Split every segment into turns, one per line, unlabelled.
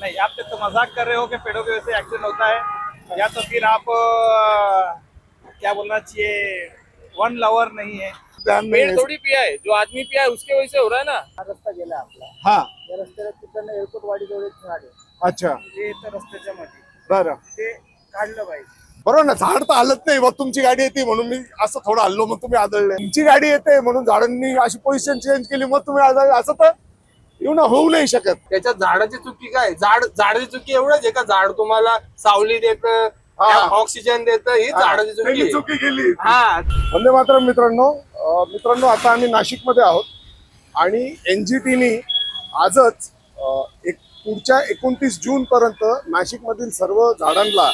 नहीं, आप तो मजाक कर रहे हो कि पेड़ों की वजह से एक्सीडेंट होता है, या तो फिर आप क्या बोलना चाहिए, वन लवर नहीं है।
ध्यान
पेड़
नाही
थोड़ी पिया है, जो आदमी पिया है उसके वजह से हो रहा है ना।
हा रस्ता गेला आपला
हा
या रस्त्याला तिकडनं एअरपोर्ट वाडी जवळ एक झाड आहे
अच्छा
ते तर रस्त्याच्या मध्ये
बरं
ते काढलं पाहिजे.
बरोबर ना. झाड तर हलत नाही, मग तुमची गाडी येते म्हणून मी असं थोडं हल्लो, मग तुम्ही आदळले. तुमची गाडी येते म्हणून झाडांनी अशी पोझिशन चेंज केली, मग तुम्ही आदळले. असं तर येऊन होऊ नाही शकत.
त्याच्यात झाडाची चुकी काय? झाडाची चुकी एवढंच आहे का? झाड तुम्हाला सावली देतं,
हा.
ऑक्सिजन देतं, ही झाडाची चुकी
त्यांनी
आहे.
चुकी केली.
हा,
वंदे मातरम मित्रांनो, आता आम्ही नाशिकमध्ये आहोत आणि एनजीटीनी आजच एक पुढच्या 29 जून पर्यंत नाशिकमधील सर्व झाडांना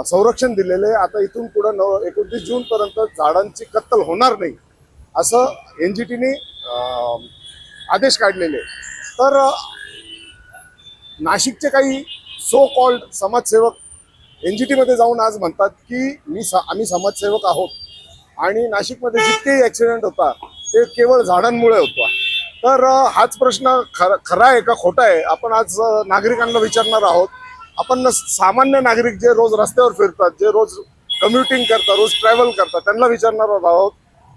संरक्षण दिलेले. आता इथून पुढे 29 जून पर्यंत झाडांची कत्तल होणार नाही असं एनजीटीने आदेश काढलेले. तर नाशिकचे काही सो कॉल्ड समाजसेवक एनजीटी मध्ये जाऊन आज म्हणतात की आम्ही समाजसेवक आहोत आणि नाशिकमध्ये जितकेही ऍक्सिडेंट होता ते केवळ झाडांमुळे होता. तर हाच प्रश्न खरा आहे का खोटा आहे, आपण आज नागरिकांना विचारणार आहोत. आपण सामान्य नागरिक जे रोज रस्त्यावर फिरतात, जे रोज कम्युटिंग करतात, रोज ट्रॅव्हल करतात, त्यांना विचारणार आहोत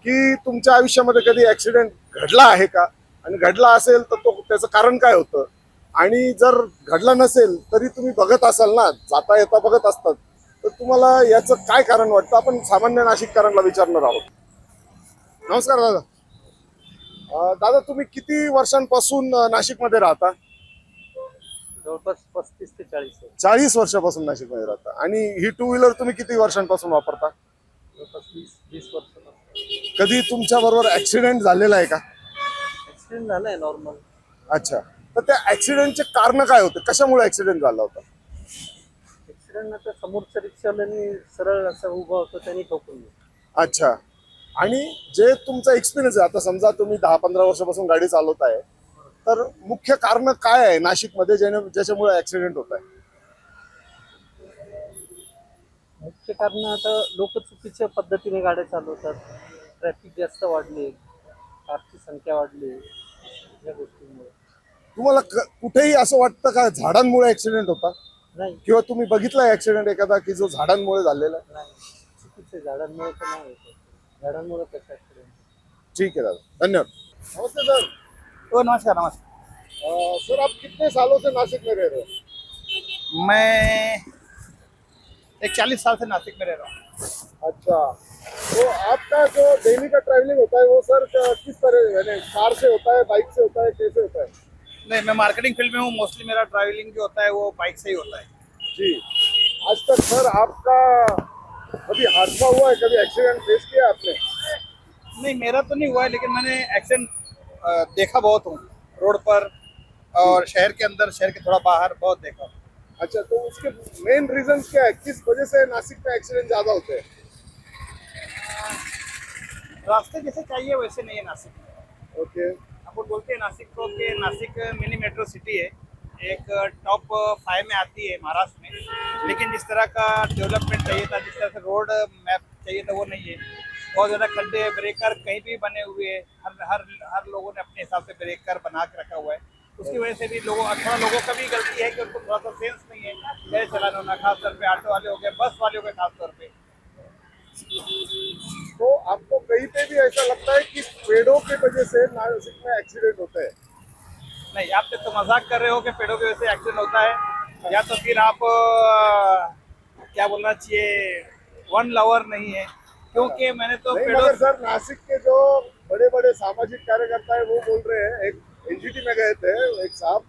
की तुमच्या आयुष्यामध्ये कधी ऍक्सिडेंट घडला आहे का, आणि घडला असेल तर त्याचं कारण काय होतं, आणि जर घडला नसेल तरी तुम्ही बघत असाल ना, जाता येता बघत असतात, तर तुम्हाला याचं काय कारण वाटतं. आपण सामान्य नाशिककरांना विचारणार आहोत. नमस्कार दादा. दादा, तुम्ही किती वर्षांपासून नाशिकमध्ये राहता?
जवळपास 35 ते 40 आहे.
40 वर्षापासून नाशिकमध्ये राहता. आणि ही टू व्हीलर तुम्ही किती वर्षांपासून वापरता?
जवळपास 20 वर्ष.
कधी तुमच्या बरोबर ऍक्सिडेंट झालेला आहे का?
ऍक्सिडेंट झालाय नॉर्मल.
अच्छा, तर त्या ऍक्सिडेंटचे कारण काय होते, कशामुळे ऍक्सिडेंट झाला होता?
ऍक्सिडेंट आता समोरच्या रिक्षावाल्याने सरळ असं उभं होतं त्यांनी ठोकून दिलं.
अच्छा, आणि जे तुमचा एक्सपिरियन्स आहे, आता समजा तुम्ही 10-15 वर्षापासून गाडी चालवत आहे, तर मुख्य कारण काय आहे नाशिकमध्ये ज्याच्यामुळे ऍक्सिडेंट होत आहे?
मुख्य कारण आता लोक चुकीच्या पद्धतीने गाड्या चालवतात, ट्रॅफिक जास्त वाढले, कारची संख्या वाढली, या गोष्टींमुळे.
तुम्हाला कुठेही असं वाटतं का झाडांमुळे ऍक्सिडेंट होता,
नाही
किंवा तुम्ही बघितला ऍक्सिडेंट एखादा की जो झाडांमुळे झालेला आहे?
नाही, चुकीचे झाडांमुळे तर नाही होत. झाडांमुळे कसं ऍक्सिडेंट.
ठीक है दादा, धन्यवाद. नमस्ते सर.
तो नमस्कार नमस्कार।
सर, आप कितने सालों से नासिक में रह रहे हो?
मैं एक 40 साल से नासिक में रह रहा हूँ।
अच्छा, तो आपका जो डेली का ट्रैवलिंग होता है वो सर किस तरह, यानी कार से होता है, बाइक से होता है, कैसे होता है?
नहीं, मैं मार्केटिंग फील्ड में हूँ, मोस्टली मेरा ट्रैवलिंग जो होता है वो बाइक से ही होता है।
जी, आज तक सर आपका कभी हादसा हुआ है, कभी एक्सीडेंट फेस किया आपने?
नहीं, मेरा तो नहीं हुआ है, लेकिन मैंने एक्सीडेंट देखा बहुत हूँ, रोड पर और शहर के अंदर, शहर के थोड़ा बाहर बहुत देखा।
अच्छा, तो उसके मेन रीजन क्या है, किस वजह से नासिक में एक्सीडेंट ज्यादा होते हैं?
रास्ते जैसे चाहिए वैसे नहीं है नासिक में।
ओके,
हम बोलते हैं नासिक को कि नासिक मिनी मेट्रो सिटी है, एक टॉप 5 में आती है महाराष्ट्र में, लेकिन जिस तरह का डेवलपमेंट चाहिए था, जिस तरह से रोड मैप चाहिए था, वो नहीं है। बहुत ज़्यादा खड्डे, ब्रेकर कहीं भी बने हुए हैं, हर लोगों ने अपने हिसाब से ब्रेकर बना के रखा हुआ है। उसकी वजह से भी थोड़ा लोगों का भी गलती है कि उनको थोड़ा सा सेंस नहीं है गाड़ी चलाना होना, खासतौर पे ऑटो वाले हो गए, बस वाले हो गए खासतौर पे।
तो आपको कहीं पे भी ऐसा लगता है कि पेड़ों की वजह से नासिक में एक्सीडेंट होते हैं?
नहीं, आप तो मजाक कर रहे हो कि पेड़ों की वजह से एक्सीडेंट होता है, या तो फिर आप क्या बोलना चाहिए, वन लवर नहीं है, क्योंकि मैंने तो
नहीं,
पेड़ों
मगर सर नासिक के जो बड़े बड़े सामाजिक कार्यकर्ता है वो बोल रहे हैं, एक एनजीटी में गए थे एक साहब,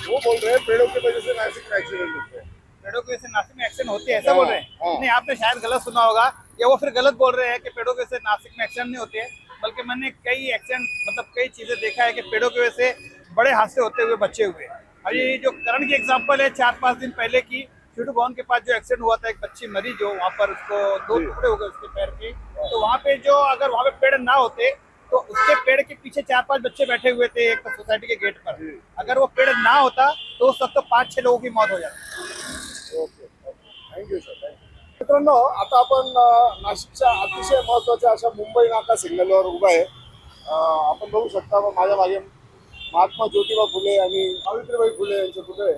वो बोल रहे हैं पेड़ों की वजह से नासिक में एक्सीडेंट होते हैं।
पेड़ों की वजह से नासिक में एक्सीडेंट होते हैं, ऐसा बोल रहे हैं? नहीं, आपने शायद गलत सुना होगा, या वो फिर गलत बोल रहे हैं कि पेड़ों की वजह से नासिक में एक्सीडेंट नहीं होते हैं, बल्कि मैंने कई एक्सीडेंट, मतलब कई चीजें देखा है कि पेड़ों की वजह से बड़े हादसे होते हुए बचे हुए। अभी जो करण की एग्जांपल है, 4-5 दिन पहले की, सिटू भवन के पास जो एक्सीडेंट हुआ था, एक बच्ची मरी, जो वहाँ पर उसको 2 टुकड़े हो गए उसके पैर के। तो वहाँ पे जो, अगर वहाँ पे पेड़ ना होते तो उसके पेड़ के पीछे 4-5 बच्चे बैठे हुए थे एक सोसाइटी के गेट पर, अगर वो पेड़ ना होता तो उस वक्त तो 5-6 लोगों की मौत हो जाती।
Okay, thank you sir, thank you. मित्रांनो, आता आपण नाशिकच्या अतिशय महत्त्वाच्या अशा मुंबई नाका सिग्नलवर उभा आहे. आपण बघू शकता माझ्या मागे महात्मा ज्योतिबा फुले आणि सावित्रीबाई फुले यांचे पुतळे.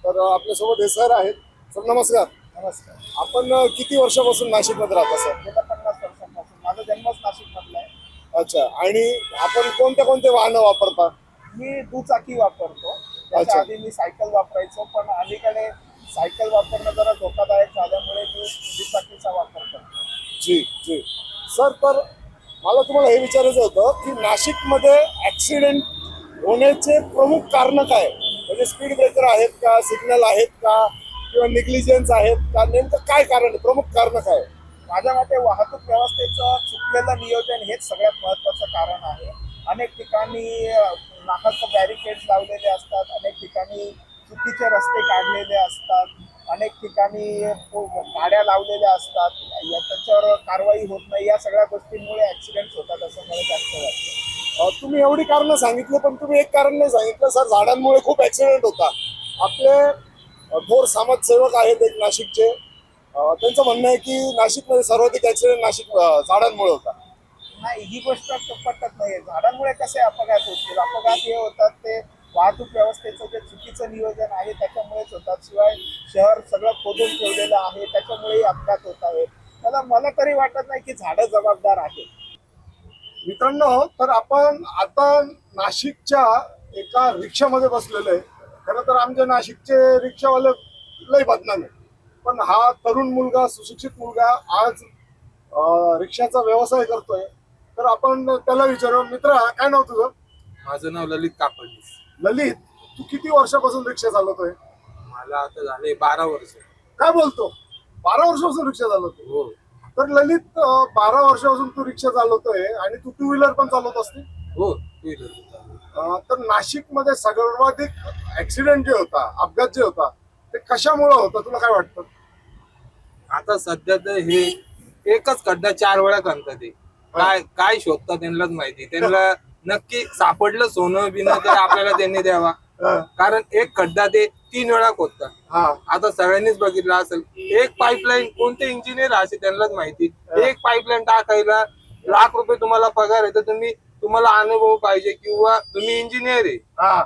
तर आपल्यासोबत हे सर आहेत. सर नमस्कार.
नमस्कार.
आपण किती वर्षापासून नाशिकमध्ये राहता सर?
गेल्या 50 वर्षांपासून माझा जन्मच नाशिक मधला आहे.
अच्छा. आणि आपण कोणते वाहनं वापरता?
मी दुचाकी वापरतो.
अच्छा.
त्याच्या आधी मी सायकल वापरायचो, पण अलीकडे सायकल वापरणं जरा धोकादायक झाल्यामुळे मी दुचाकीचा वापर करतो.
जी जी सर, तर मला तुम्हाला हे विचारायचं होतं की नाशिकमध्ये ऍक्सिडेंट होण्याचे प्रमुख कारण काय? म्हणजे स्पीड ब्रेकर आहेत का, सिग्नल आहेत का, किंवा निग्लिजन्स आहेत का? नेमकं काय कारण आहे, प्रमुख कारण काय आहे?
माझ्या मते वाहतूक व्यवस्थेचं चुकलेलं नियोजन हेच सगळ्यात महत्त्वाचं कारण आहे. अनेक ठिकाणी नाकाचं बॅरिकेड्स लावलेले असतात, अनेक ठिकाणी चुकीचे रस्ते काढलेले असतात, अनेक ठिकाणी गाड्या लावलेल्या असतात, त्यांच्यावर कारवाई होत नाही. या सगळ्या गोष्टींमुळे ऍक्सिडेंट होतात असं मला जास्त वाटतं.
तुम्ही एवढी कारणं सांगितली, पण तुम्ही एक कारण नाही सांगितलं सर. झाडांमुळे खूप ऍक्सिडेंट होतात. आपले थोर समाजसेवक आहेत एक नाशिकचे, त्यांचं म्हणणं आहे की नाशिकमध्ये सर्वाधिक ऍक्सिडेंट झाडांमुळे होतात.
नाही, ही गोष्ट पटत नाही. झाडांमुळे कसे अपघात होतील? अपघात हे होतात ते वाहतूक व्यवस्थेचं जे चुकीचं नियोजन आहे त्याच्यामुळेच होतात. शिवाय शहर सगळं खोदून ठेवलेलं आहे, त्याच्यामुळेही अपघात होत आहेत. त्याला मला तरी वाटत नाही की झाडं जबाबदार आहेत.
मित्रांनो, तर आपण आता नाशिकच्या एका रिक्षामध्ये बसलेलो आहे. खरं तर आमच्या नाशिकचे रिक्षावाले लय बदनाम आहे, पण हा तरुण मुलगा, सुशिक्षित मुलगा आज रिक्षाचा व्यवसाय करतोय. तर आपण त्याला विचारू. मित्रा, काय नाव तुझं?
माझं नाव ललित कापडणीस.
ललित, तू किती वर्षापासून रिक्षा चालवतोय?
मला आता झाले 12 वर्ष.
काय बोलतो? 12 वर्षापासून रिक्षा चालवतोय?
हो
तर ललित, 12 वर्षापासून तू रिक्षा चालवतोय आणि तू टू व्हीलर पण चालवत असते.
हो.
तर नाशिकमध्ये सर्वाधिक ऍक्सिडेंट जे होता, अपघात जे होता, ते कशामुळे होता तुला काय वाटतं?
आता सध्या तर हे एकच खड्डा 4 वेळा खणतात. ते काय शोधतात त्यांनाच माहिती. त्यांना नक्की सापडलं सोनं बिनं तर आपल्याला त्यांनी द्यावा. कारण एक खड्डा ते 3 वेळा खोदतात.
हा,
आता सगळ्यांनीच बघितलं असेल, एक पाईपलाईन, कोणते इंजिनियर असे त्यांनाच माहिती. एक पाईपलाईन टाकायला लाख रुपये तुम्हाला पगार आहे, तर तुम्हाला अनुभव पाहिजे किंवा तुम्ही इंजिनियर आहे.
हा.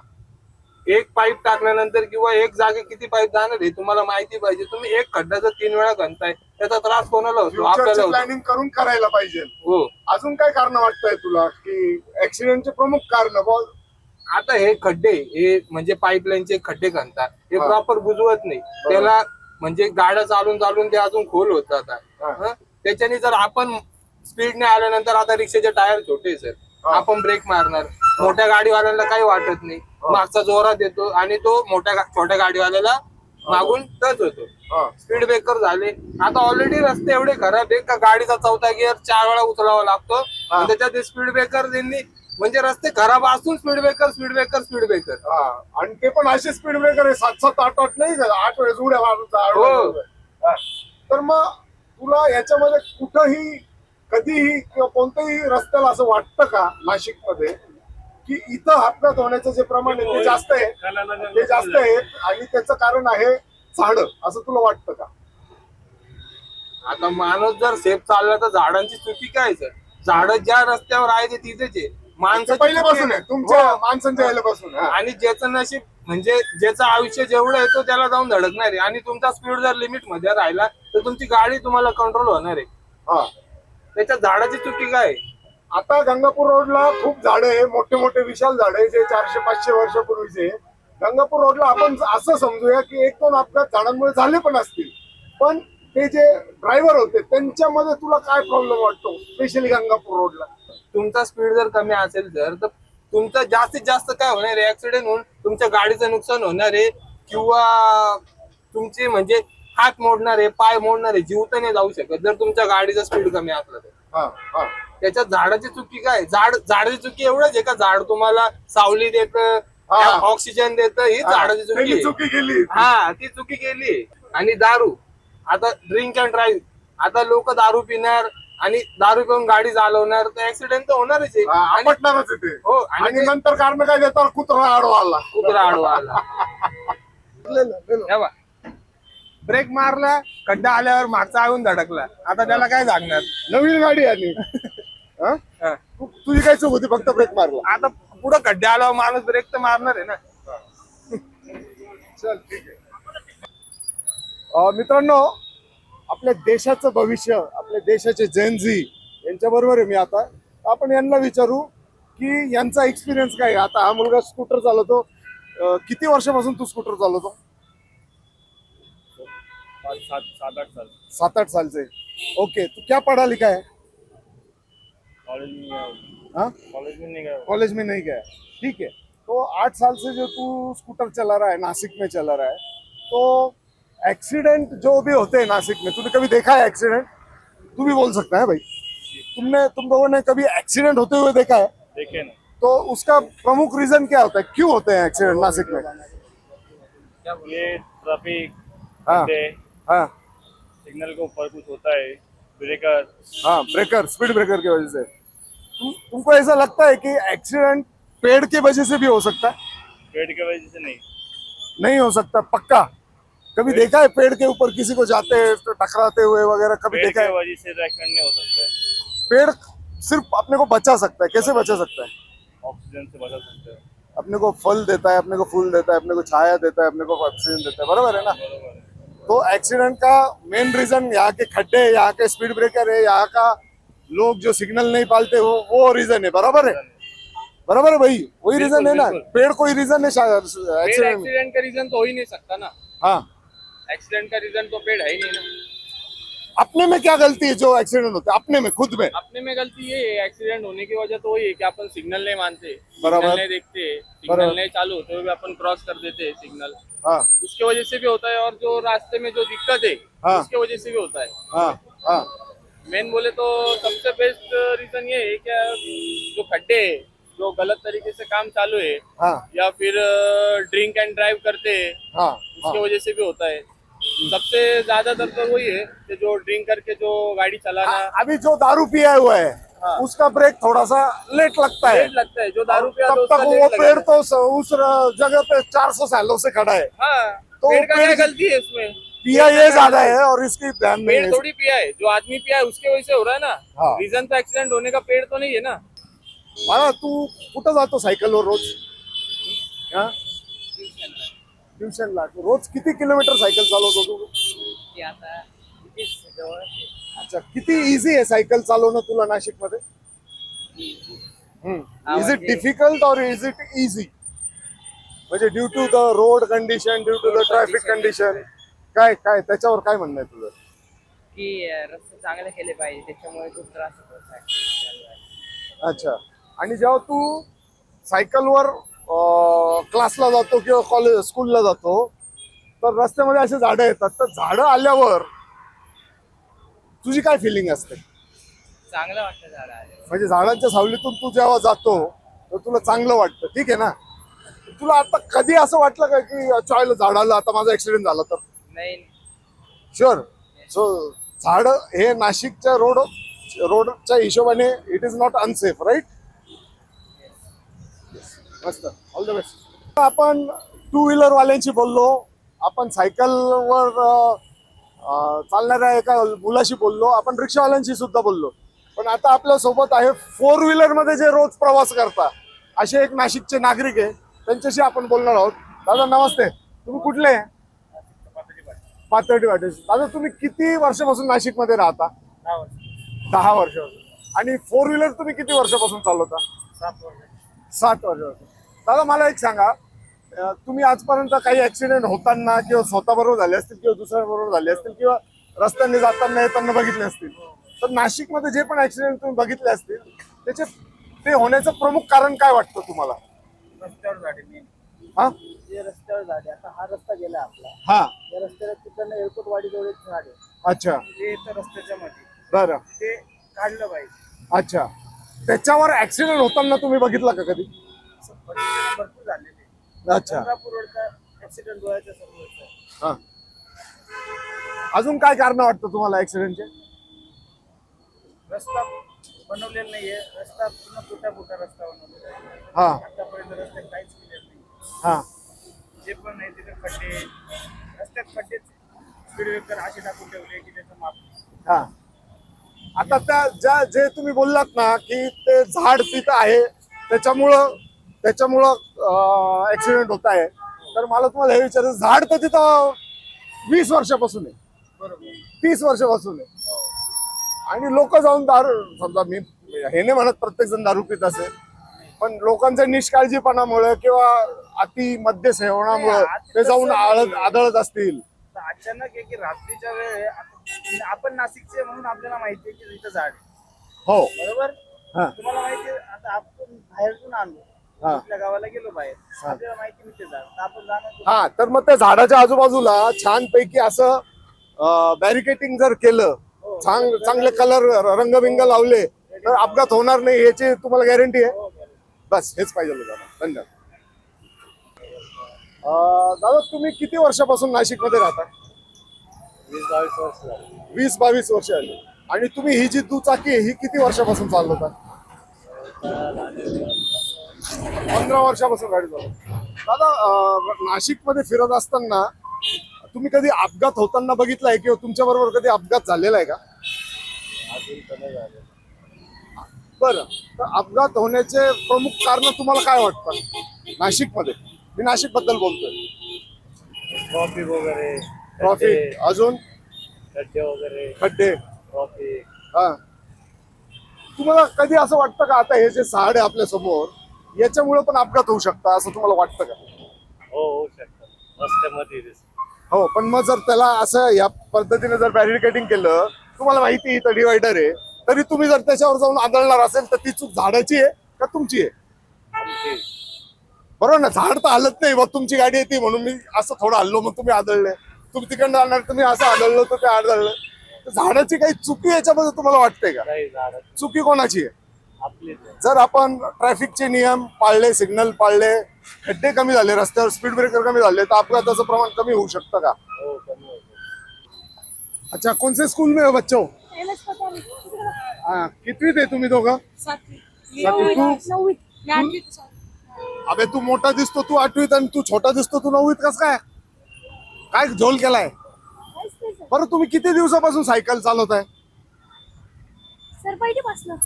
एक पाईप टाकल्यानंतर किंवा एक जागे किती पाईप जाणार आहे तुम्हाला माहिती पाहिजे. तुम्ही एक खड्डा जर 3 वेळा खणताय त्याचा त्रास कोणाला होतो? आपल्याला होतो.
प्लॅनिंग करून करायला पाहिजे.
हो.
अजून काय कारण वाटतंय तुला की ऍक्सिडेंटचे प्रमुख कारण? बोल.
आता हे खड्डे, हे म्हणजे पाईपलाईनचे खड्डे खणतात, हे
हा.
प्रॉपर बुजवत नाही. त्याला म्हणजे गाड्या चालून चालून ते अजून खोल होत जातात.
हा.
त्याच्याने जर आपण स्पीडने आल्यानंतर, आता रिक्षाचे टायर छोटे सर,
हा.
आपण ब्रेक मारणार, मोठ्या गाडीवाल्याला काही वाटत नाही, मागचा जोरात येतो आणि तो छोट्या गाडीवाल्याला मागून टच होतो.
हा.
स्पीड ब्रेकर झाले. आता ऑलरेडी रस्ते एवढे खराब आहे का गाडीचा चौथा गिअर 4 वेळा उचलावा लागतो. आणि त्याच्यात स्पीड ब्रेकर त्यांनी, म्हणजे रस्ते खराब असून स्पीड ब्रेकर.
हा. आणि ते पण असे स्पीड ब्रेकर आहे 7-7, 8-8 नाही का, 8 वेळेस उड्या मारून.
हो.
तर मग तुला याच्यामध्ये कुठंही, कधीही किंवा कोणत्याही रस्त्याला असं वाटतं का नाशिकमध्ये की इथं अपघात होण्याचं जे प्रमाण आहे ते जास्त आहे, आणि त्याचं कारण आहे झाडं, असं तुला वाटतं का?
आता माणूस जर सेफ चालला तर झाडांची चुकी काय सर? झाडं ज्या रस्त्यावर आहे ते तिथेच आहे. माणसं
पहिल्यापासून आहे, तुमच्या माणसांच्या यायलापासून.
आणि ज्याचं नशीब, म्हणजे ज्याचं आयुष्य जेवढं आहे तो त्याला जाऊन धडकणार आहे. आणि तुमचा स्पीड जर लिमिट मध्ये राहिला तर तुमची गाडी तुम्हाला कंट्रोल होणार आहे.
हा.
त्याच्यात झाडाची चुकी काय?
आता गंगापूर रोडला खूप झाडं आहे, मोठे मोठे विशाल झाड आहे, जे 400-500 वर्षापूर्वीचे. गंगापूर रोडला आपण असं समजूया की 1-2 अपघात झाडांमुळे झाले पण असतील, पण ते जे ड्रायव्हर होते त्यांच्यामध्ये तुला काय प्रॉब्लेम वाटतो, स्पेशली गंगापूर रोडला?
तुमचा स्पीड जर कमी असेल तर तुमचं जास्तीत जास्त काय होणार आहे? ऍक्सिडेंट होऊन तुमच्या गाडीचं नुकसान होणार आहे, किंवा तुमचे म्हणजे हात मोडणार आहे, पाय मोडणार आहे, जीव तर नाही जाऊ शकत जर तुमच्या गाडीचा स्पीड कमी असला तर.
हा. हा.
त्याच्यात झाडाची चुकी काय? झाडाची चुकी एवढंच आहे का झाड तुम्हाला सावली देतं, ऑक्सिजन देतं, ही झाडाची
त्यांनी
चुकी
चुकी केली.
हा, ती चुकी केली. आणि दारू, आता ड्रिंक अँड ड्राईव्ह, आता लोक दारू पिणार आणि दारू पिऊन गाडी चालवणार तर ऍक्सिडेंट तर होणारच आहे.
आपटणारच आहे ते.
हो.
आणि नंतर कारण काय देतात? कुत्रा आडवा आला.
आला ब्रेक मारला, खड्डा आल्यावर मागचा आऊन धडकला, आता त्याला काय सांगणार?
नवीन गाडी आली. तुझी काय चूक होती? फक्त ब्रेक मारला.
आता पुढे खड्डे आल्यावर माणूस ब्रेक तर मारणार आहे ना.
चल ठीक आहे. मित्रांनो, आपल्या देशाचं भविष्य, आपल्या देशाचे जेनझी यांच्या बरोबर आहे मी आता. आपण यांना विचारू की यांचा एक्सपिरियन्स काय आहे. आता हा मुलगा स्कूटर चालवतो. किती वर्षापासून तू स्कूटर चालवतो?
7-8 साल
7-8 साल से. ओके, तू क्या पढ़ा लिखा है?
कॉलेज में गया
हाँ,
कॉलेज में नहीं गया
कॉलेज में नहीं गया. ठीक है, तो 8 साल से जो तू स्कूटर चला रहा है, नासिक में चला रहा है, तो एक्सीडेंट जो भी होते हैं नासिक में, तूने कभी देखा है एक्सीडेंट? तू भी बोल सकता है भाई. तुम लोगों ने कभी एक्सीडेंट होते हुए देखा है?
देखे ना.
तो उसका प्रमुख रीजन क्या होता है, क्यों होते हैं एक्सीडेंट नासिक में?
ये ट्रैफिक,
हाँ हाँ
सिग्नल के ऊपर कुछ होता है, ब्रेकर.
हाँ, ब्रेकर, स्पीड ब्रेकर की वजह से. तुमको ऐसा लगता है कि एक्सीडेंट पेड़ की वजह से भी हो सकता है?
पेड़ की वजह से नहीं.
नहीं हो सकता पक्का? कभी देखा है पेड़ के ऊपर किसी को जाते हैं तो टकराते हुए वगैरह? कभी
पेड़
देखा
की
है?
वजह से एक्सीडेंट नहीं हो सकता है.
पेड़ सिर्फ अपने को बचा सकता है. कैसे बचा सकता है?
ऑक्सीजन से बचा सकते हैं.
अपने को फल देता है, अपने को फूल देता है, अपने को छाया देता है, अपने को ऑक्सीजन देता है. बराबर है ना?
बरोबर है.
तो एक्सीडेंट का मेन रीजन यहाँ के खड्डे, यहाँ के स्पीड ब्रेकर है, यहाँ का लोग जो सिग्नल नहीं पालते वो रीजन है. बराबर है? बराबर है भाई, वही रीजन है ना. पेड़ कोई रीजन है एक्सीडेंट में.
एक्सीडेंट का रीजन तो हो ही नहीं सकता ना.
हाँ,
एक्सीडेंट का रीजन तो पेड़ है ही नहीं ना.
अपने में क्या गलती है जो एक्सीडेंट होते हैं? अपने में, खुद में.
अपने में गलती ये है, एक्सीडेंट होने की वजह तो वही है कि अपन सिग्नल नहीं मानते,
बराबर.
सिग्नल नहीं देखते,
बराबर.
सिग्नल नहीं चालू होते हुए भी अपन क्रॉस कर देते हैं सिग्नल.
हाँ
उसके वजह से भी होता है, और जो रास्ते में जो दिक्कत है
हाँ.
उसके वजह से भी होता है.
हाँ हाँ
मेन बोले तो सबसे बेस्ट रीजन ये है कि जो खड्डे है, जो गलत तरीके से काम चालू है,
हाँ
या फिर ड्रिंक एंड ड्राइव करते हैं,
हाँ
उसके वजह से भी होता है. सबसे ज्यादातर तो वही है कि जो ड्रिंक करके जो गाड़ी चलाना.
अभी जो दारू पिया हुआ है
हाँ.
उसका ब्रेक थोड़ा सा लेट लगता है.
लेट लगता है. जो दारू पिया
तब
तो उसका
तक
लेट
वो
लगता
पेड़
है.
तो उस जगह पे 400 सालों से खड़ा है.
हाँ,
तो
पेड़ का
पेड़
क्या
की-
गलती है इसमें?
पिया ये ज्यादा है और इसकी ध्यान नहीं
पेड़
है.
थोड़ी पिया है, जो आदमी पिया है उसके वजह से हो रहा है ना.
हाँ.
रीजन तो एक्सीडेंट होने का पेड़ तो नहीं है ना.
मला तू कुठं जातो सायकलवर रोज? हा? ट्युशनला. रोज किती किलोमीटर सायकल चालवतो तू? अच्छा, किती इझी आहे सायकल चालवणं तुला नाशिक मध्ये? Is it difficult or is it easy? म्हणजे due to the road condition, due to the traffic condition, काय काय त्याच्यावर काय म्हणणं आहे तुझं?
की रस्ते चांगले केले पाहिजे, त्याच्यामुळे खूप त्रास होतो आहे.
अच्छा, आणि जेव्हा तू सायकलवर क्लासला जातो किंवा कॉलेज स्कूलला जातो तर रस्त्यामध्ये असे झाडं येतात, तर झाडं आल्यावर तुझी काय फिलिंग असते?
चांगलं वाटतं झाडं आले.
म्हणजे झाडांच्या सावलीतून तू जेव्हा जातो तर तुला चांगलं वाटतं, ठीक आहे ना? तुला आता कधी असं वाटलं का की चायला झाड आलं, आता माझा ऍक्सिडेंट झाला तर?
नाही,
शुअर. सो झाड हे नाशिकच्या रोडच्या हिशोबाने it is not unsafe, right? मस्त, ऑल द बेस्ट. आपण टू व्हीलर वाल्यांशी बोललो, आपण सायकलवर चालणाऱ्या एका मुलाशी बोललो, आपण रिक्षावाल्यांशी सुद्धा बोललो, पण आता आपल्या सोबत आहे 4 व्हीलर मध्ये जे रोज प्रवास करतात असे एक नाशिकचे नागरिक आहे, त्यांच्याशी आपण बोलणार आहोत. दादा नमस्ते, तुम्ही कुठले? पाथर्डी वाटे. दादा तुम्ही किती वर्षापासून नाशिक मध्ये राहता? 10 वर्षापासून. आणि 4 व्हीलर तुम्ही किती वर्षापासून चालवता? 7 वर्षापासून. दादा मला एक सांगा, तुम्ही आजपर्यंत काही ऍक्सिडेंट होताना किंवा स्वतःबरोबर झाले असतील किंवा दुसऱ्याबरोबर झाले असतील किंवा रस्त्याने जाताना येताना बघितले असतील, तर नाशिकमध्ये जे पण ऍक्सिडेंट तुम्ही बघितले असतील त्याचे ते होण्याचं प्रमुख कारण काय वाटतं तुम्हाला?
रस्त्यावर झाडे मेन.
हा
जे रस्त्यावर झाडे, आता हा रस्ता गेला आपला,
हा
या रस्त्याला तिकडनं एअरपोर्ट वाडी जवळ एक झाड आहे,
अच्छा
ते येतं रस्त्याच्या मध्ये,
बरं,
ते काढलं पाहिजे.
अच्छा. त्याच्यावर ऍक्सिडेंट होताना तुम्ही बघितला का कधी?
भरपूर झालेले.
अच्छा,
गंगापूर रोडचा ऍक्सिडेंट डोळ्याच्या समोरचा.
हा. अजून काय कारण वाटतं तुम्हाला ऍक्सिडेंटचे?
रस्ता बनवलेला नाहीये, रस्ता पूर्ण फुटा रस्ता बनवलेला आहे.
हा
आतापर्यंत रस्त्यात काहीच केलेलं नाही.
हा
जे पण आहे तिथे खड्डे, रस्त्यात खड्डेच, स्पीड ब्रेकर असे टाकून ठेवले की त्याचं माप.
हा. आता त्या जे तुम्ही बोललात ना की ते झाड तिथं आहे त्याच्यामुळं ऍक्सिडेंट होत आहे, तर मला तुम्हाला हे विचारायचं, झाड तर तिथं 20 वर्षापासून आहे,
बरोबर
30 वर्षापासून आहे. आणि लोक जाऊन दारू, समजा मी हे नाही म्हणत प्रत्येक जण दारू पित असेल, पण लोकांच्या निष्काळजीपणामुळे किंवा अति मद्य सेवनामुळे ते जाऊन आदळत असतील.
तर अचानक आहे की रात्रीच्या वेळ आपण नाशिकचे म्हणून आपल्याला माहिती आहे की इथं झाड आहे.
हो.
बरोबर.
हा.
तुम्हाला माहिती आहे, आता आपण बाहेरून आलो,
हा.
आपल्या गावाला गेलो बाहेर, आपल्याला माहिती नाही ते झाड, तर आपण जाणार.
हा, तर मग त्या झाडाच्या आजूबाजूला छानपैकी असं बॅरिकेटिंग जर केलं, चांगले कलर रंगबिंग लावले तर अपघात होणार नाही याची तुम्हाला गॅरंटी आहे. बस हेच पाहिजे होतं. धन्यवाद. दादा, तुम्ही किती वर्षापासून नाशिकमध्ये राहता?
20-22 वर्ष झाली.
20-22 वर्ष आली. आणि तुम्ही ही जी दुचाकी आहे ही किती वर्षापासून चालवता? 15 वर्षापासून गाडी चालवता. दादा, नाशिकमध्ये फिरत असताना तुम्ही कधी अपघात होताना बघितलाय किंवा तुमच्या बरोबर कधी अपघात झालेला आहे का?
अजून तर नाही झालं.
बरं, तर अपघात होण्याचे प्रमुख कारण तुम्हाला काय वाटतं नाशिकमध्ये? मी नाशिक बद्दल बोलतोय.
ट्रॉफिक वगैरे,
ट्रॉफिक, अजून
खड्डे वगैरे,
खड्डे.
ट्रॉफिक.
हा, तुम्हाला कधी असं वाटतं का आता हे जे झाड आहे आपल्या समोर याच्यामुळे पण अपघात होऊ शकता असं तुम्हाला वाटतं का?
हो, होऊ शकतं रस्त्यामध्ये.
हो, पण मग जर त्याला असं या पद्धतीने जर बॅरिकेटिंग केलं, तुम्हाला माहिती आहे इथं डिवायडर आहे, तरी तुम्ही जर त्याच्यावर जाऊन आदळणार असेल तर ती चूक झाडाची आहे का तुमची आहे?
आमची.
बरोबर ना, झाड तर हलत नाही, मग तुमची गाडी येते म्हणून मी असं थोडं हल्लो मग तुम्ही आदळले, तुम्ही तिकडनं आणणार तुम्ही असं आदळलो तर ते आदळलं. तर झाडाची काही चुकी याच्यामध्ये तुम्हाला वाटते का?
नाही, झाडं
चुकी कोणाची आहे?
आपलीच आहे.
जर आपण ट्रॅफिकचे नियम पाळले, सिग्नल पाळले, खड्डे कमी झाले, रस्त्यावर स्पीड ब्रेकर कमी झाले, तर अपघाताचं प्रमाण कमी होऊ शकतं का?
हो, कमी होतं.
अच्छा, कौन से स्कूल में हो बच्चों? हाँ, कितवीत आहे तुम्ही दोघं?
सातवी.
सातवी. तू?
नववीत. मी आठवीत सॉरी.
अबे तू मोठा दिसतो तू 8वीत आणि तू छोटा दिसतो तू 9वीत. कस काय काय झोल केलाय? बरं, तुम्ही किती दिवसापासून सायकल चालवताय?
सर पहिलीपासनं.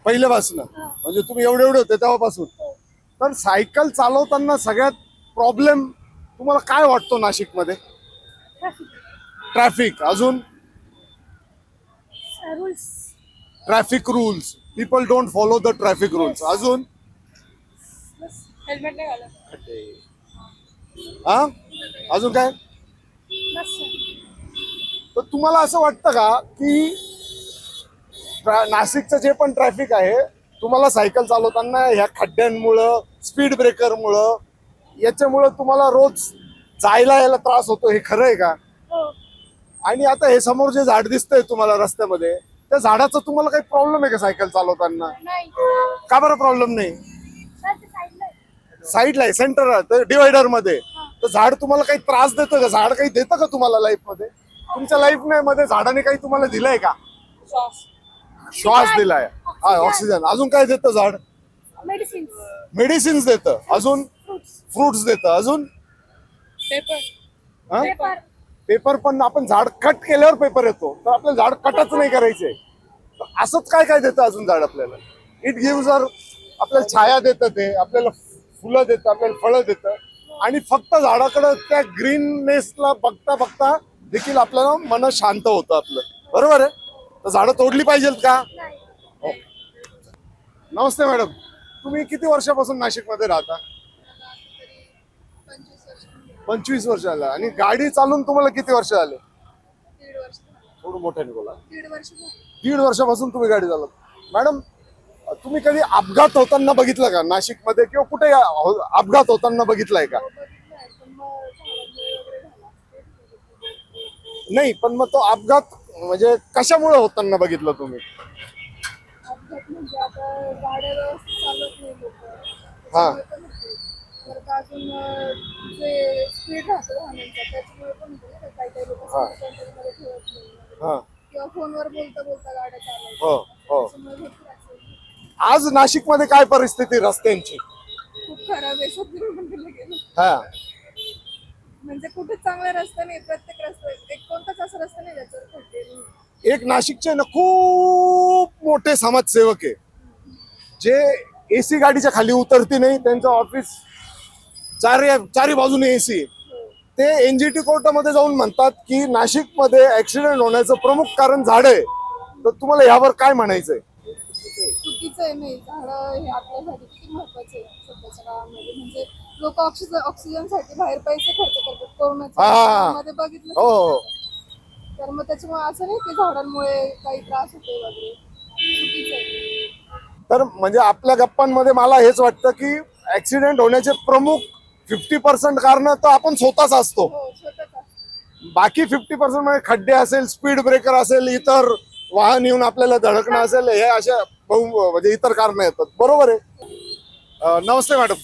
पहिल्यापासून? म्हणजे तुम्ही एवढे होते तेव्हापासून? तर सायकल चालवताना सगळ्यात प्रॉब्लेम तुम्हाला काय वाटतो नाशिकमध्ये?
ट्रॅफिक.
ट्रॅफिक, अजून
rules.
Traffic rules, people don't follow the traffic rules, अजून
हेल्मेट नाही घालत.
खड्डे.
हा, अजून काय?
बस सर.
तर तुम्हाला असं वाटतं का की नाशिकचं जे पण ट्रॅफिक आहे तुम्हाला सायकल चालवताना ह्या खड्ड्यांमुळं, स्पीड ब्रेकरमुळं, याच्यामुळं तुम्हाला रोज जायला यायला त्रास होतो, हे खरं आहे का?
हो.
आणि आता हे समोर जे झाड दिसतंय तुम्हाला रस्त्यामध्ये, त्या झाडाचा तुम्हाला काही प्रॉब्लेम आहे का सायकल चालवताना?
नाही.
का बरं प्रॉब्लेम नाही?
सर ते साईडला आहे.
साईडला आहे, सेंटर डिवायडर मध्ये, तर झाड तुम्हाला काही त्रास देतं का? झाड काही देतं का तुम्हाला लाईफ मध्ये? तुमच्या लाईफ मध्ये झाडाने काही तुम्हाला दिलंय का?
सॉस.
श्वास दिलाय, हा, ऑक्सिजन. अजून काय देतं झाड?
मेडिसिन.
मेडिसिन्स देतं, अजून फ्रुट्स देतं, अजून
पेपर.
हा?
पेपर.
पेपर. पण आपण झाड कट केल्यावर पेपर येतो, तर आपलं झाड कटच नाही करायचंय. तर असंच काय काय देतं अजून झाड आपल्याला? इट गिव्हज आपल्याला छाया देतं, ते आपल्याला फुलं देतं, आपल्याला फळं देतं. आणि फक्त झाडाकडं त्या ग्रीननेसला बघता बघता देखील आपल्याला मन शांत होतं आपलं. बरोबर आहे? तर झाडं तोडली पाहिजेत का? हो. नमस्ते मॅडम, तुम्ही किती वर्षापासून नाशिकमध्ये राहता? 25 वर्ष झालं. आणि गाडी चालून तुम्हाला किती वर्ष झाले?
1.5 वर्ष.
थोडं मोठ्याने बोला.
1.5 वर्ष.
1.5 वर्षापासून तुम्ही गाडी चालवता. मॅडम, तुम्ही कधी अपघात होताना बघितलं का नाशिकमध्ये, किंवा कुठे अपघात होताना बघितलाय का? नाही, पण मग तो अपघात म्हणजे कशामुळे होताना बघितलं तुम्ही?
अपघात म्हणजे आता गाड्या व्यवस्थित चालत नाही लोक.
हा.
परत अजून जे स्पीड राहतो वाहनांचा त्याच्यामुळे पण होतं ना, काही काही लोक कंट्रोलमध्ये ठेवत नाही,
हा.
किंवा फोनवर बोलता बोलता गाड्या चालवतात.
हो हो.
त्याच्यामुळे भरपूर accident.
आज नाशिकमध्ये काय परिस्थिती रस्त्यांची?
खूप खराब आहे. सध्या म्हणलं गेलं
हा.
म्हणजे कुठे चांगला रस्ता नाही. प्रत्येक रस्ता एक कोणताच असा रस्ता नाही ज्याच्यावर खड्डे नाही.
एक नाशिकचे ना खूप मोठे समाजसेवक आहे, जे एसी गाडीच्या खाली उतरती नाही, त्यांचं ऑफिस चारी बाजूने एसी, ते एनजीटी कोर्टामध्ये जाऊन म्हणतात की नाशिकमध्ये ऍक्सिडेंट होण्याचं प्रमुख कारण झाड आहे. तर तुम्हाला यावर काय म्हणायचंय?
चुकीचं आहे. नाही, झाडं हे आपल्यासाठी किती महत्वाचे आहे सध्याच्या काळामध्ये. म्हणजे लोक ऑक्सिजनसाठी बाहेर पैसे खर्च करतात.
हा.
कोरोनाच्या मध्ये बघितलं
हो.
तर मग त्याच्यामुळे असं नाही की झाडांमुळे काही त्रास होते वगैरे. चुकीचं आहे.
तर म्हणजे आपल्या गप्पांमध्ये मला हेच वाटतं की ऍक्सिडेंट होण्याचे प्रमुख 50% कारण तर आपण स्वतःच असतो.
हो, स्वतःच
बाकी 50% म्हणजे खड्डे असेल, स्पीड ब्रेकर असेल, इतर वाहन येऊन आपल्याला धडकणं असेल, हे अशा म्हणजे इतर कारण येतात. बरोबर आहे. नमस्ते मॅडम.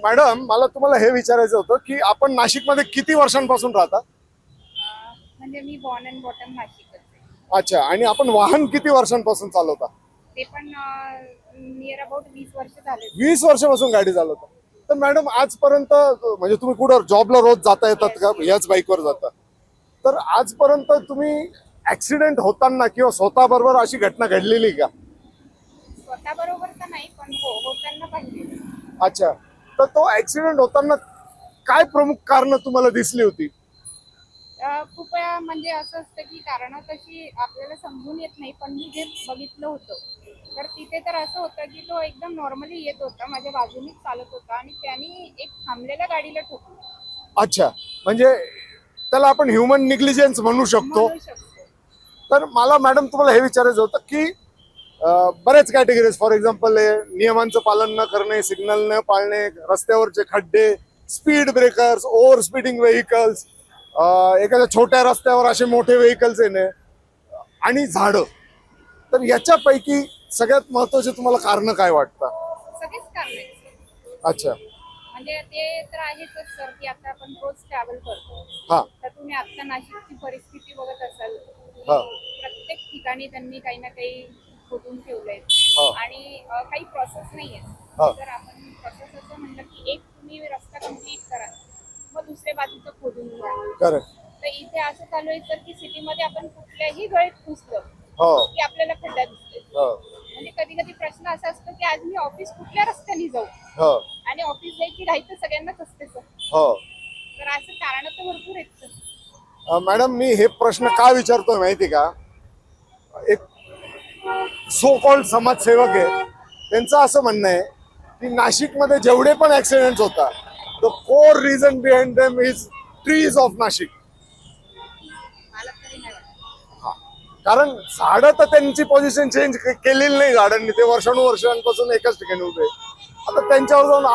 मॅडम, मला तुम्हाला हे विचारायचं होतं की आपण नाशिकमध्ये किती वर्षांपासून राहता?
म्हणजे मी बॉर्न अँड बॉटम नाशिकच आहे.
अच्छा. आणि आपण वाहन किती वर्षांपासून चालवता?
ते पण नियर अबाउट 20 वर्ष झाले.
20 वर्षापासून गाडी चालवता. तर मॅडम, आजपर्यंत म्हणजे तुम्ही कुठं जॉबला रोज जाता येतात का? याच बाईकवर जाता? तर आजपर्यंत तुम्ही ऍक्सिडेंट होताना किंवा स्वतः बरोबर अशी घटना घडलेली का?
स्वतः बरोबर तर नाही, पण होताना पाहिजे.
अच्छा. तर तो ऍक्सिडेंट होताना काय प्रमुख कारण तुम्हाला दिसली होती?
खूप वेळा म्हणजे असं असतं की कारणं तशी आपल्याला समजून येत नाही, पण मी जे बघितलं होतं तर तिथे तर असं होतं की तो एकदम नॉर्मली येत होता, माझ्या बाजूनीच चालत होता आणि त्याने एक थांबलेल्या गाडीला ठोकलं.
अच्छा. म्हणजे त्याला आपण ह्युमन निग्लिजन्स म्हणू शकतो.
म्हणू शकतो.
तर मला मॅडम तुम्हाला हे विचारायचं होतं की बरेच कॅटेगरीज, फॉर एक्झाम्पल नियमांचं पालन न करणे, सिग्नल न पाळणे, रस्त्यावरचे खड्डे, speed breakers, over speeding vehicles, एखाद्या छोट्या रस्त्यावर असे मोठे व्हेकल्स येणे आणि झाडं. तर याच्यापैकी सगळ्यात महत्वाचे तुम्हाला कारण काय वाटतं?
सगळेच कारण आहेत.
अच्छा.
म्हणजे ते तर आहेच सर की आता आपण रोज ट्रॅव्हल करतो.
हा.
तर तुम्ही आता नाशिकची परिस्थिती बघत असाल की
हा.
प्रत्येक ठिकाणी त्यांनी काही ना काही खोदून ठेवलंय
हा.
आणि काही प्रोसेस नाहीये.
हा.
जर आपण प्रोसेस असं म्हणलं की एक तुम्ही रस्ता कम्प्लीट करा, मग दुसऱ्या बाजूचं खोदून घ्या.
करेक्ट.
तर इथे असं चालू आहे सर की सिटीमध्ये आपण कुठल्याही गळीत घुसलो
हो.
की आपल्याला खड्डा दिसते.
हो.
म्हणजे कधी कधी प्रश्न असा असतो की आज मी ऑफिस कुठल्या रस्त्याने जाऊ,
हो.
आणि ऑफिस जायची घाई तर सगळ्यांनाच असते सर.
हो.
तर असं कारण तर भरपूर आहेत सर.
मॅडम, मी हे प्रश्न का विचारतोय माहिती का? एक सो कॉल्ड समाजसेवक आहे, त्यांचं असं म्हणणं आहे की नाशिकमध्ये जेवढे पण ऍक्सिडेंट होतात, the core reason behind them is trees of Nashik.
मला तरी नाही वाटत.
हा. कारण झाडं तर त्यांची पोझिशन चेंज केलेली नाही झाडांनी, ते वर्षानुवर्षांपासून एकाच ठिकाणी उभे. आता त्यांच्यावर जाऊन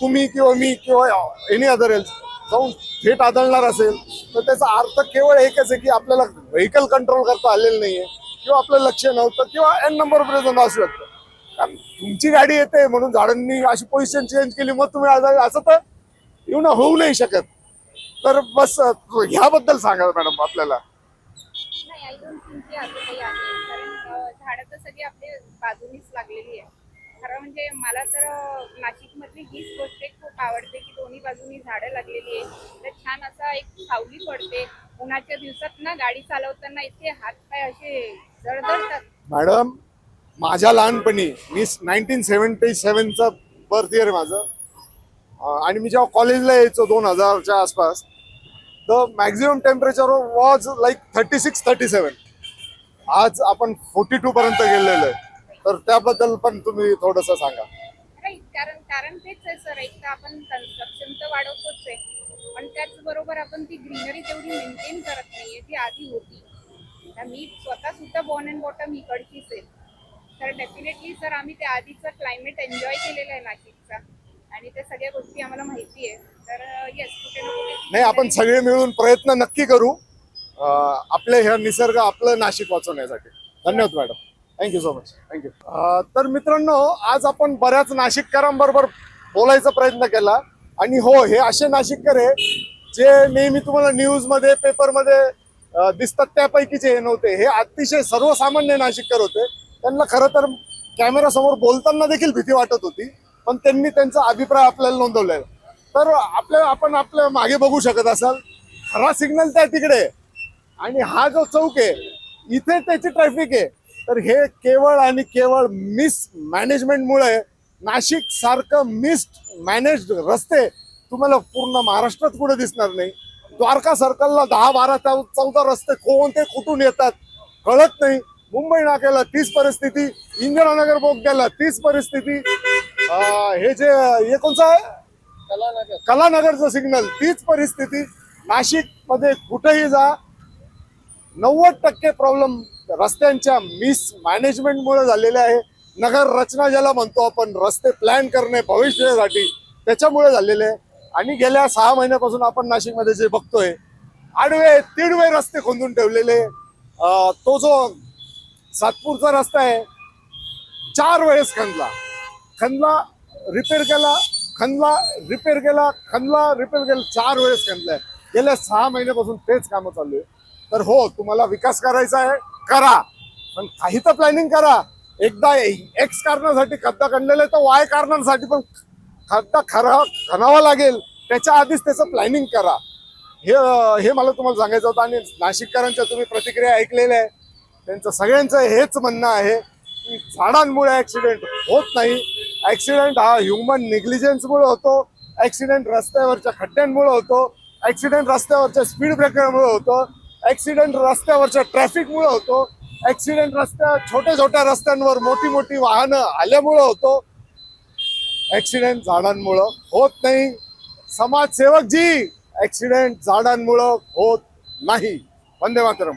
तुम्ही किंवा मी किंवा एनी अदर एल्स जाऊन थेट आदळणार असेल तर त्याचा अर्थ केवळ एकच आहे की आपल्याला व्हेकल कंट्रोल करता आलेलं नाहीये, किंवा आपलं लक्ष नव्हतं, किंवा एन नंबर प्रेझेंट असू शकतं. कारण तुमची गाडी येते म्हणून झाडांनी अशी पोझिशन चेंज केली मग तुम्ही आदळले, असं तर येऊन होऊ नाही शकत. तर बस ह्याबद्दल सांगा मॅडम आपल्याला.
नाही, आय डोंट थिंक की असं काही आहे. कारण झाडं तर सगळी आपल्या बाजूनीच लागलेली आहे. खरं म्हणजे मला तर नाशिकमधली हीच गोष्ट खूप आवडते की दोन्ही बाजूनी झाडं लागलेली आहे. तर छान असा एक सावली पडते. उन्हाच्या दिवसात ना गाडी चालवताना इथे हात पाय असे जळजळतात.
मॅडम, माझ्या लहानपणी, मी 1977चा बर्थ इयर आहे माझं, आणि मी जेव्हा कॉलेजला यायचो 2000च्या आसपास, the maximum temperature was like 36-37. आज आपण 42 पर्यंत गेलेलो आहे. तर त्याबद्दल पण तुम्ही थोडंसं सांगा.
राईट. कारण तेच आहे सर. एक तर आपण कन्स्ट्रक्शन तर वाढवतोच आहे, पण त्याचबरोबर आपण ती ग्रीनरी तेवढी मेंटेन करत नाहीये जी आधी होती. आता मी स्वतः सुद्धा बॉर्न अँड बॉटम इकडचीच आहे. तर डेफिनेटली सर आम्ही त्या आधीचं क्लायमेट एन्जॉय केलेलं आहे नाशिकचा, आणि त्या सगळ्या गोष्टी आम्हाला माहिती आहे. तर येस, कुठे ना कुठे
नाही, आपण सगळे मिळून प्रयत्न नक्की करू आपले हे निसर्ग, आपलं नाशिक वाचवण्यासाठी. धन्यवाद madam. Thank you so much. Thank you. तर मित्रांनो, आज आपण बऱ्याच नाशिककरांबरोबर बोलायचा प्रयत्न केला. आणि हो, हे असे नाशिककर आहे जे नेहमी तुम्हाला न्यूजमध्ये, पेपरमध्ये दिसतात त्यापैकीचे हे नव्हते. हे अतिशय सर्वसामान्य नाशिककर होते. त्यांना खरं तर कॅमेरासमोर बोलताना देखील भीती वाटत होती, पण त्यांनी त्यांचा अभिप्राय आपल्याला नोंदवलाय. तर आपण आपल्या मागे बघू शकत असाल, खरा सिग्नल त्या तिकडे आहे आणि हा जो चौक आहे इथे त्याची ट्रॅफिक आहे. तर हे केवळ आणि केवळ मिसमॅनेजमेंटमुळे नाशिक सारखं मिसमॅनेज्ड रस्ते तुम्हाला पूर्ण महाराष्ट्रात कुठे दिसणार नाही. द्वारका सर्कलला 10, 12, 14 रस्ते कोणते कुठून येतात कळत नाही. मुंबई नाक्याला तीच परिस्थिती, इंदिरानगर बोगद्याला तीच परिस्थिती, हे जे हे कोणचं आहे कलानगरचं सिग्नल तीच परिस्थिती. नाशिक मध्ये कुठेही जा 90% प्रॉब्लेम रस्त्यांच्या मिसमॅनेजमेंटमुळे झालेले आहे. नगर रचना ज्याला म्हणतो आपण, रस्ते प्लॅन करणे भविष्यासाठी, त्याच्यामुळे झालेले आहे. आणि गेल्या 6 महिन्यापासून आपण नाशिकमध्ये जे बघतोय आडवे तिडवे रस्ते खोदून ठेवलेले. तो जो सातपूरचा रस्ता आहे 4 वेळेस खणला रिपेअर केला, खणला रिपेअर केला, खणला रिपेअर केला, 4 वेळेस खणलाय. गेल्या 6 महिन्यापासून तेच कामं चालू आहे. तर हो, तुम्हाला विकास करायचा आहे करा, पण काही तर प्लॅनिंग करा. एकदा एक्स कारणासाठी खड्डा खणलेला आहे तर वाय कारणांसाठी पण खड्डा खणावा लागेल. त्याच्या आधीच त्याचं प्लॅनिंग करा. हे मला तुम्हाला सांगायचं होतं. आणि नाशिककरांच्या तुम्ही प्रतिक्रिया ऐकलेल्या आहे, त्यांचं सगळ्यांचं हेच म्हणणं आहे की झाडांमुळे ऍक्सिडेंट होत नाही. ऍक्सिडेंट हा ह्युमन निग्लिजन्समुळे होतो, ऍक्सिडेंट रस्त्यावरच्या खड्ड्यांमुळे होतो, ऍक्सिडेंट रस्त्यावरच्या स्पीड ब्रेकरमुळे होतो, ऍक्सिडेंट रस्त्यावरच्या ट्रॅफिकमुळे होतो, ऍक्सिडेंट छोट्या छोट्या रस्त्यांवर मोठी वाहनं आल्यामुळे होतो. ऍक्सिडेंट झाडांमुळं होत नाही. समाजसेवक जी, ऍक्सिडेंट झाडांमुळं होत नाही. वंदे मातरम.